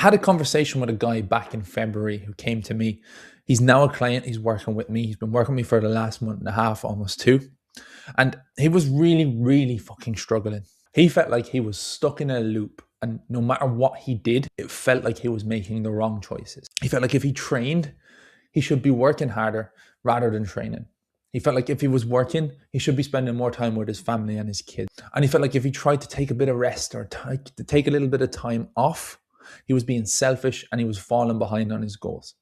had a conversation with a guy back in February who came to me. He's now a client. He's working with me. He's been working with me for the last month and a half, almost two. And he was really, really fucking struggling. He felt like he was stuck in a loop. And no matter what he did, it felt like he was making the wrong choices. He felt like if he trained, he should be working harder rather than training. He felt like if he was working, he should be spending more time with his family and his kids. And he felt like if he tried to take a bit of rest or to take a little bit of time off, he was being selfish and he was falling behind on his goals.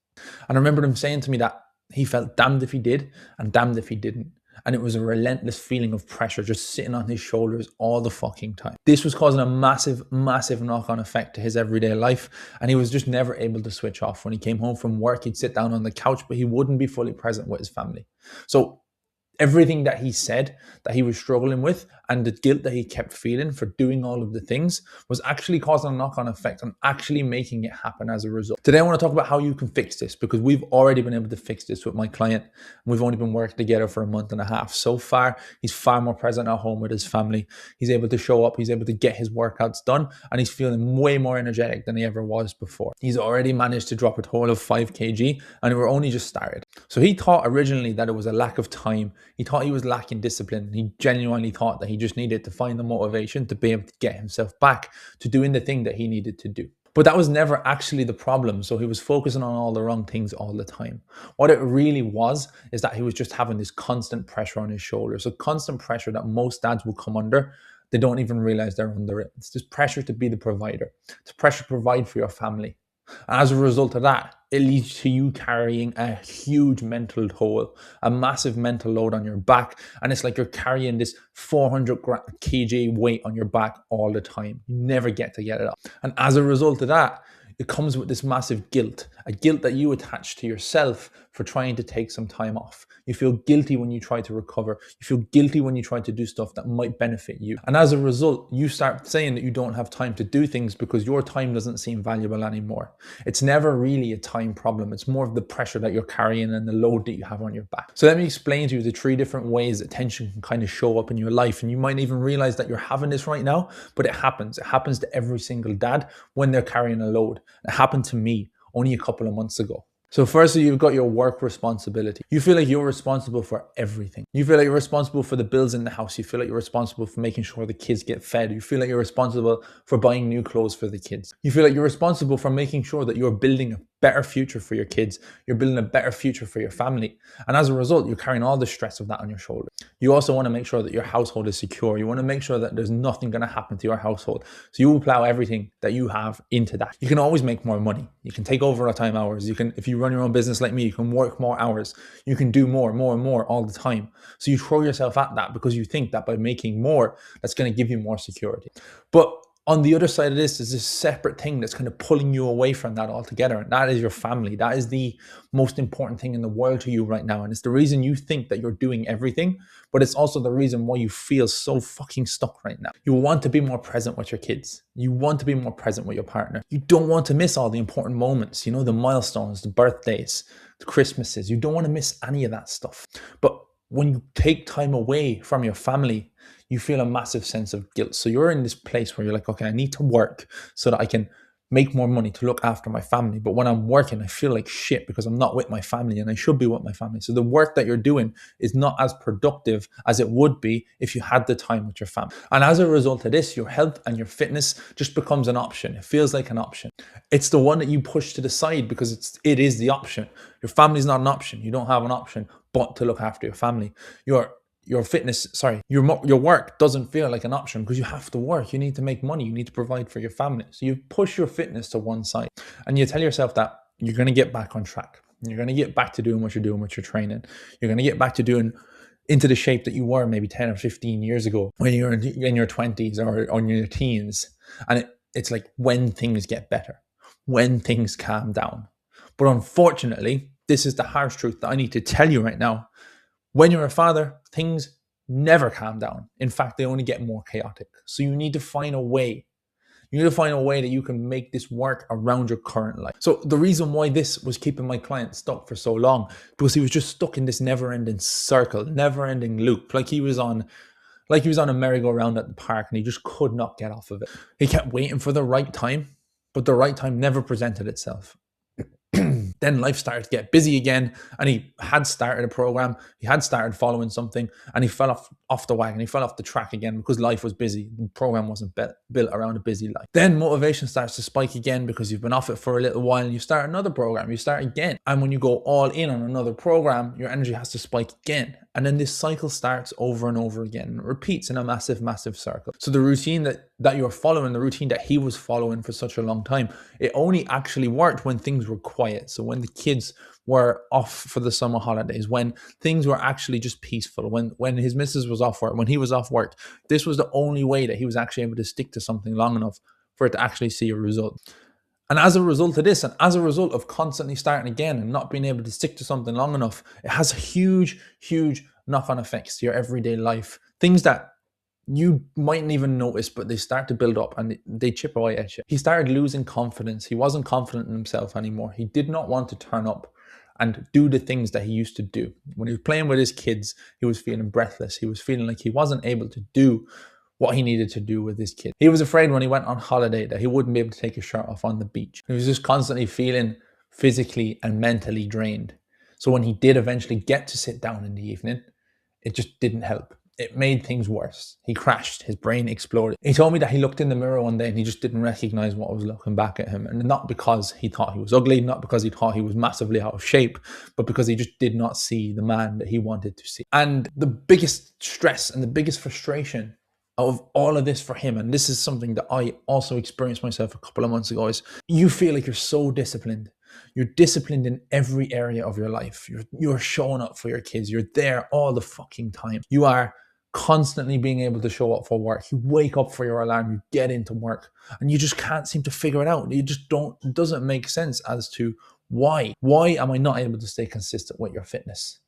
And I remember him saying to me that he felt damned if he did and damned if he didn't. And it was a relentless feeling of pressure just sitting on his shoulders all the fucking time. This was causing a massive, massive knock-on effect to his everyday life. And he was just never able to switch off. When he came home from work, he'd sit down on the couch, but he wouldn't be fully present with his family. So everything that he said that he was struggling with and the guilt that he kept feeling for doing all of the things was actually causing a knock-on effect and actually making it happen as a result. Today, I want to talk about how you can fix this, because we've already been able to fix this with my client. We've only been working together for a month and a half. So far, he's far more present at home with his family. He's able to show up. He's able to get his workouts done, and he's feeling way more energetic than he ever was before. He's already managed to drop a total of 5 kg, and we're only just started. So he thought originally that it was a lack of time. He thought he was lacking discipline. He genuinely thought that he just needed to find the motivation to be able to get himself back to doing the thing that he needed to do. But that was never actually the problem. So he was focusing on all the wrong things all the time. What it really was is that he was just having this constant pressure on his shoulders. So constant pressure that most dads will come under. They don't even realize they're under it. It's this pressure to be the provider. It's pressure to provide for your family. And as a result of that, it leads to you carrying a huge mental toll, a massive mental load on your back. And it's like you're carrying this 400 kg weight on your back all the time. You never get to get it up. And as a result of that, it comes with this massive guilt, a guilt that you attach to yourself for trying to take some time off. You feel guilty when you try to recover. You feel guilty when you try to do stuff that might benefit you. And as a result, you start saying that you don't have time to do things because your time doesn't seem valuable anymore. It's never really a time problem. It's more of the pressure that you're carrying and the load that you have on your back. So let me explain to you the 3 different ways that tension can kind of show up in your life. And you might even realize that you're having this right now, but it happens. It happens to every single dad when they're carrying a load. It happened to me only a couple of months ago. So firstly, you've got your work responsibility. You feel like you're responsible for everything. You feel like you're responsible for the bills in the house. You feel like you're responsible for making sure the kids get fed. You feel like you're responsible for buying new clothes for the kids. You feel like you're responsible for making sure that you're building a better future for your kids. You're building a better future for your family. And as a result, you're carrying all the stress of that on your shoulders. You also want to make sure that your household is secure. You want to make sure that there's nothing going to happen to your household. So you will plow everything that you have into that. You can always make more money. You can take overtime hours. You can, if you run your own business like me, you can work more hours. You can do more and more all the time. So you throw yourself at that because you think that by making more, that's going to give you more security. But on the other side of this is this separate thing that's kind of pulling you away from that altogether. And that is your family. That is the most important thing in the world to you right now. And it's the reason you think that you're doing everything, but it's also the reason why you feel so fucking stuck right now. You want to be more present with your kids. You want to be more present with your partner. You don't want to miss all the important moments, you know, the milestones, the birthdays, the Christmases. You don't want to miss any of that stuff. But when you take time away from your family, you feel a massive sense of guilt. So you're in this place where you're like, okay, I need to work so that I can make more money to look after my family. But when I'm working, I feel like shit because I'm not with my family and I should be with my family. So the work that you're doing is not as productive as it would be if you had the time with your family. And as a result of this, your health and your fitness just becomes an option. It feels like an option. It's the one that you push to the side because it is the option. Your family is not an option. You don't have an option but to look after your family. Your work doesn't feel like an option because you have to work. You need to make money. You need to provide for your family. So you push your fitness to one side and you tell yourself that you're going to get back on track. You're going to get back to doing what you're doing with your training. You're going to get back to doing into the shape that you were maybe 10 or 15 years ago when you were in your 20s or in your teens. And it's like when things get better, when things calm down. But unfortunately, this is the harsh truth that I need to tell you right now. When you're a father, things never calm down. In fact, they only get more chaotic. So you need to find a way. You need to find a way that you can make this work around your current life. So the reason why this was keeping my client stuck for so long, because he was just stuck in this never-ending circle, never-ending loop, like he was on a merry-go-round at the park and he just could not get off of it. He kept waiting for the right time, but the right time never presented itself. Then life started to get busy again, and he had started a program, he had started following something, and he fell off the wagon, he fell off the track again because life was busy. The program wasn't built around a busy life. Then motivation starts to spike again because you've been off it for a little while, and you start another program, you start again. And when you go all in on another program, your energy has to spike again. And then this cycle starts over and over again. It repeats in a massive, massive circle. So the routine that you're following, the routine that he was following for such a long time, it only actually worked when things were quiet. So when the kids were off for the summer holidays, when things were actually just peaceful, when his missus was off work, when he was off work, this was the only way that he was actually able to stick to something long enough for it to actually see a result. And as a result of this, and as a result of constantly starting again and not being able to stick to something long enough, it has huge, huge knock-on effects to your everyday life. Things that you mightn't even notice, but they start to build up and they chip away at you. He started losing confidence. He wasn't confident in himself anymore. He did not want to turn up and do the things that he used to do. When he was playing with his kids, he was feeling breathless. He was feeling like he wasn't able to do what he needed to do with his kid. He was afraid when he went on holiday that he wouldn't be able to take his shirt off on the beach. He was just constantly feeling physically and mentally drained. So when he did eventually get to sit down in the evening, it just didn't help. It made things worse. He crashed, his brain exploded. He told me that he looked in the mirror one day and he just didn't recognize what was looking back at him. And not because he thought he was ugly, not because he thought he was massively out of shape, but because he just did not see the man that he wanted to see. And the biggest stress and the biggest frustration of all of this for him, and this is something that I also experienced myself a couple of months ago, is you feel like you're so disciplined. You're disciplined in every area of your life. You're showing up for your kids. You're there all the fucking time. You are constantly being able to show up for work. You wake up for your alarm, you get into work, and you just can't seem to figure it out. You just don't, it doesn't make sense as to why. Why am I not able to stay consistent with your fitness?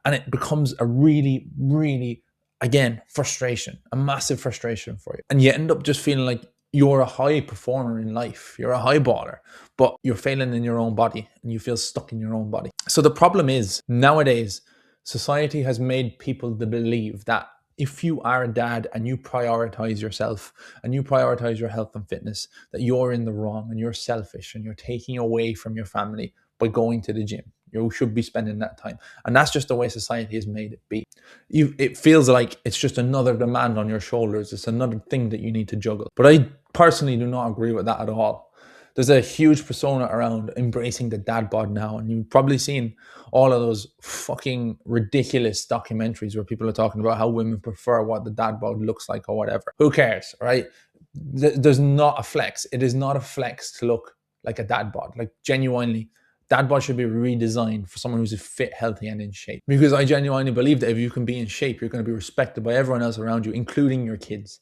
And it becomes a really, really, again, frustration, a massive frustration for you. And you end up just feeling like you're a high performer in life. You're a high baller, but you're failing in your own body and you feel stuck in your own body. So the problem is nowadays, society has made people to believe that if you are a dad and you prioritize yourself and you prioritize your health and fitness, that you're in the wrong and you're selfish and you're taking away from your family by going to the gym. You should be spending that time. And that's just the way society has made it be. It feels like it's just another demand on your shoulders. It's another thing that you need to juggle. But I personally do not agree with that at all. There's a huge persona around embracing the dad bod now. And you've probably seen all of those fucking ridiculous documentaries where people are talking about how women prefer what the dad bod looks like or whatever. Who cares, right? There's not a flex. It is not a flex to look like a dad bod. Like genuinely, dad bod should be redesigned for someone who's fit, healthy, and in shape. Because I genuinely believe that if you can be in shape, you're going to be respected by everyone else around you, including your kids.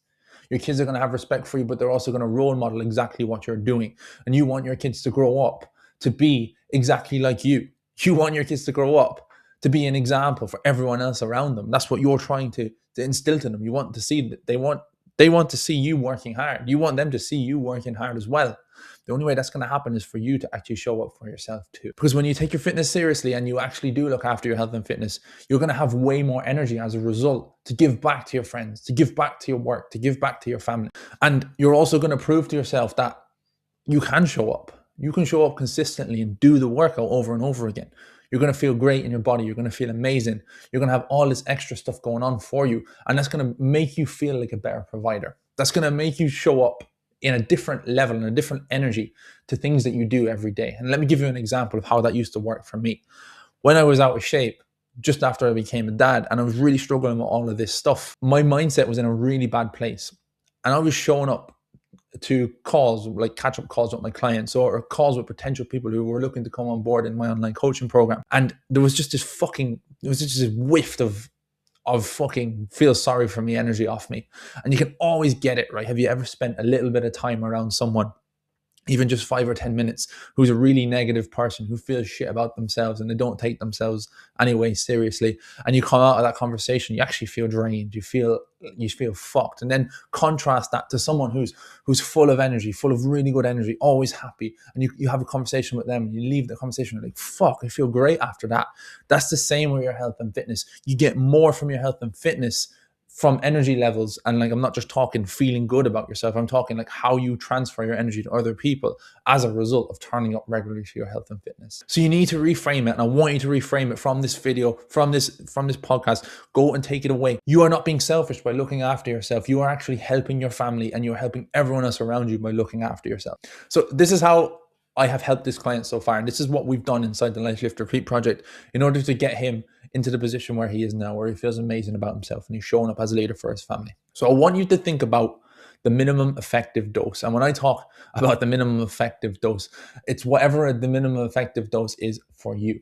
Your kids are going to have respect for you, but they're also going to role model exactly what you're doing. And you want your kids to grow up to be exactly like you. You want your kids to grow up to be an example for everyone else around them. That's what you're trying to instill to them. You want to see that they want to see you working hard. You want them to see you working hard as well. The only way that's going to happen is for you to actually show up for yourself too. Because when you take your fitness seriously and you actually do look after your health and fitness, you're going to have way more energy as a result to give back to your friends, to give back to your work, to give back to your family. And you're also going to prove to yourself that you can show up. You can show up consistently and do the workout over and over again. You're going to feel great in your body. You're going to feel amazing. You're going to have all this extra stuff going on for you. And that's going to make you feel like a better provider. That's going to make you show up in a different level and a different energy to things that you do every day. And let me give you an example of how that used to work for me. When I was out of shape, just after I became a dad, and I was really struggling with all of this stuff, my mindset was in a really bad place. And I was showing up to calls, like catch-up calls with my clients or calls with potential people who were looking to come on board in my online coaching program. And there was just this whiff of fucking feel sorry for me energy off me. And you can always get it, right? Have you ever spent a little bit of time around someone, even just 5 or 10 minutes, who's a really negative person, who feels shit about themselves and they don't take themselves anyway seriously, and you come out of that conversation, you actually feel drained, you feel fucked. And then contrast that to someone who's full of energy, full of really good energy, always happy, and you have a conversation with them and you leave the conversation and you're like, fuck, I feel great after that. That's the same with your health and fitness. You get more from your health and fitness from energy levels. And like, I'm not just talking feeling good about yourself. I'm talking like how you transfer your energy to other people as a result of turning up regularly for your health and fitness. So you need to reframe it. And I want you to reframe it from this video, from this podcast. Go and take it away. You are not being selfish by looking after yourself. You are actually helping your family, and you're helping everyone else around you by looking after yourself. So this is how I have helped this client so far. And this is what we've done inside the Life Lift Repeat project in order to get him into the position where he is now, where he feels amazing about himself and he's showing up as a leader for his family. So I want you to think about the minimum effective dose. And when I talk about the minimum effective dose, it's whatever the minimum effective dose is for you.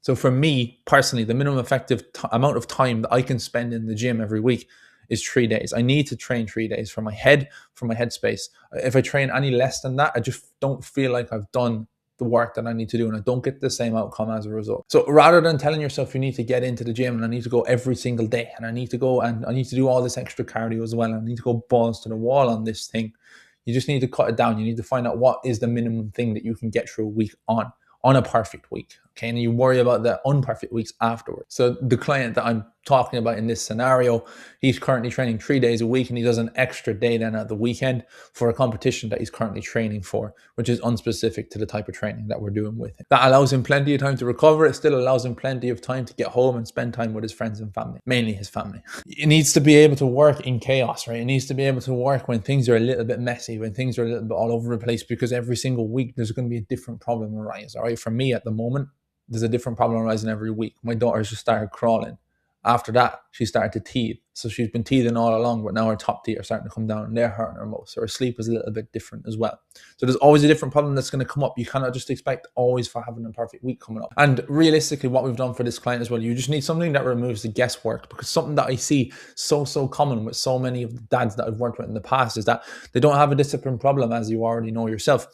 So for me personally, the minimum effective amount of time that I can spend in the gym every week is 3 days. I need to train 3 days for my head, for my headspace. If I train any less than that, I just don't feel like I've done the work that I need to do, and I don't get the same outcome as a result. So rather than telling yourself you need to get into the gym and I need to go every single day and I need to go and I need to do all this extra cardio as well and I need to go balls to the wall on this thing, you just need to cut it down. You need to find out what is the minimum thing that you can get through a week on a perfect week. Okay, and you worry about the unperfect weeks afterwards. So the client that I'm talking about in this scenario, he's currently training 3 days a week and he does an extra day then at the weekend for a competition that he's currently training for, which is unspecific to the type of training that we're doing with him. That allows him plenty of time to recover. It still allows him plenty of time to get home and spend time with his friends and family, mainly his family. It needs to be able to work in chaos, right? It needs to be able to work when things are a little bit messy, when things are a little bit all over the place, because every single week there's going to be a different problem arise. All right, for me at the moment, there's a different problem arising every week. My daughter's just started crawling. After that, she started to teeth. So she's been teething all along, but now her top teeth are starting to come down and they're hurting her most. So her sleep is a little bit different as well. So there's always a different problem that's going to come up. You cannot just expect always for having a perfect week coming up. And realistically, what we've done for this client as well, you just need something that removes the guesswork, because something that I see so common with so many of the dads that I've worked with in the past is that they don't have a discipline problem, as you already know yourself.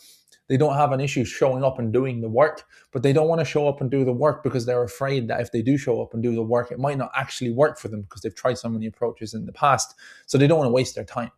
They don't have an issue showing up and doing the work, but they don't want to show up and do the work because they're afraid that if they do show up and do the work, it might not actually work for them because they've tried so many approaches in the past. So they don't want to waste their time.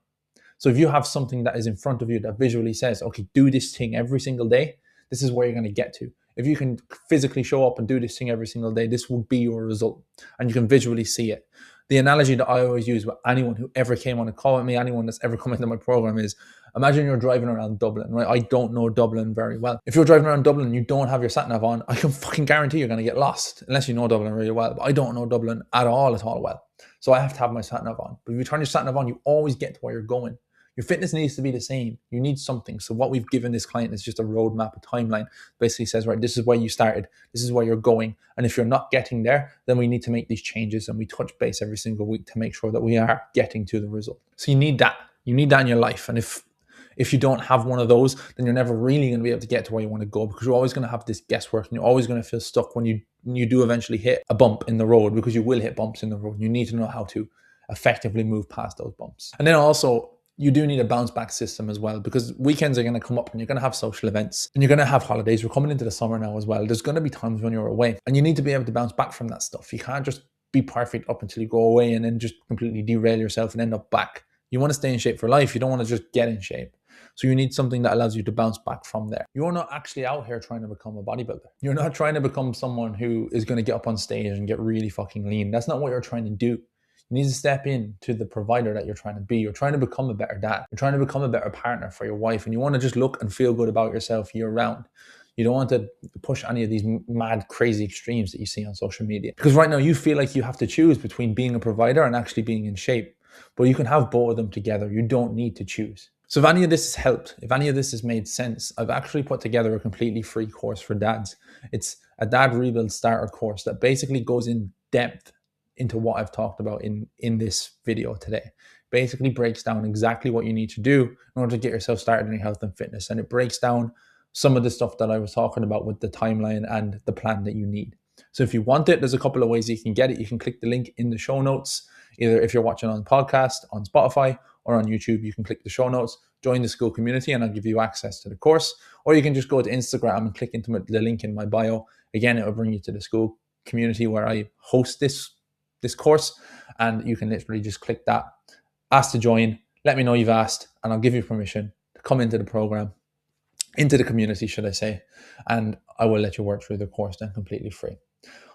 So if you have something that is in front of you that visually says, okay, do this thing every single day, this is where you're going to get to. If you can physically show up and do this thing every single day, this will be your result and you can visually see it. The analogy that I always use with anyone who ever came on a call with me, anyone that's ever come into my program is, imagine you're driving around Dublin, right? I don't know Dublin very well. If you're driving around Dublin and you don't have your sat-nav on, I can fucking guarantee you're going to get lost unless you know Dublin really well. But I don't know Dublin at all well. So I have to have my sat-nav on. But if you turn your sat-nav on, you always get to where you're going. Your fitness needs to be the same. You need something. So what we've given this client is just a roadmap, a timeline. Basically says, right, this is where you started. This is where you're going. And if you're not getting there, then we need to make these changes. And we touch base every single week to make sure that we are getting to the result. So you need that. You need that in your life. And if you don't have one of those, then you're never really going to be able to get to where you want to go, because you're always going to have this guesswork and you're always going to feel stuck when you do eventually hit a bump in the road, because you will hit bumps in the road. You need to know how to effectively move past those bumps. And then also, you do need a bounce back system as well, because weekends are going to come up and you're going to have social events and you're going to have holidays. We're coming into the summer now as well. There's going to be times when you're away and you need to be able to bounce back from that stuff. You can't just be perfect up until you go away and then just completely derail yourself and end up back. You want to stay in shape for life. You don't want to just get in shape. So you need something that allows you to bounce back from there. You're not actually out here trying to become a bodybuilder. You're not trying to become someone who is going to get up on stage and get really fucking lean. That's not what you're trying to do. You need to step in to the provider that you're trying to be. You're trying to become a better dad. You're trying to become a better partner for your wife. And you want to just look and feel good about yourself year round. You don't want to push any of these mad, crazy extremes that you see on social media. Because right now you feel like you have to choose between being a provider and actually being in shape. But you can have both of them together. You don't need to choose. So if any of this has helped, if any of this has made sense, I've actually put together a completely free course for dads. It's a Dad Rebuild Starter course that basically goes in depth into what I've talked about in this video today. Basically breaks down exactly what you need to do in order to get yourself started in your health and fitness. And it breaks down some of the stuff that I was talking about with the timeline and the plan that you need. So if you want it, there's a couple of ways you can get it. You can click the link in the show notes. Either if you're watching on podcast, on Spotify, or on YouTube, you can click the show notes, join the school community, and I'll give you access to the course. Or you can just go to Instagram and click into the link in my bio. Again, it will bring you to the school community where I host this course, and you can literally just click that, ask to join, let me know you've asked, and I'll give you permission to come into the program, into the community, should I say, and I will let you work through the course then completely free.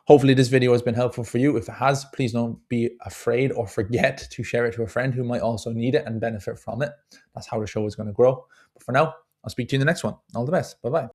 Hopefully this video has been helpful for you. If it has, please don't be afraid or forget to share it to a friend who might also need it and benefit from it. That's how the show is going to grow. But for now, I'll speak to you in the next one. All the best. Bye-bye.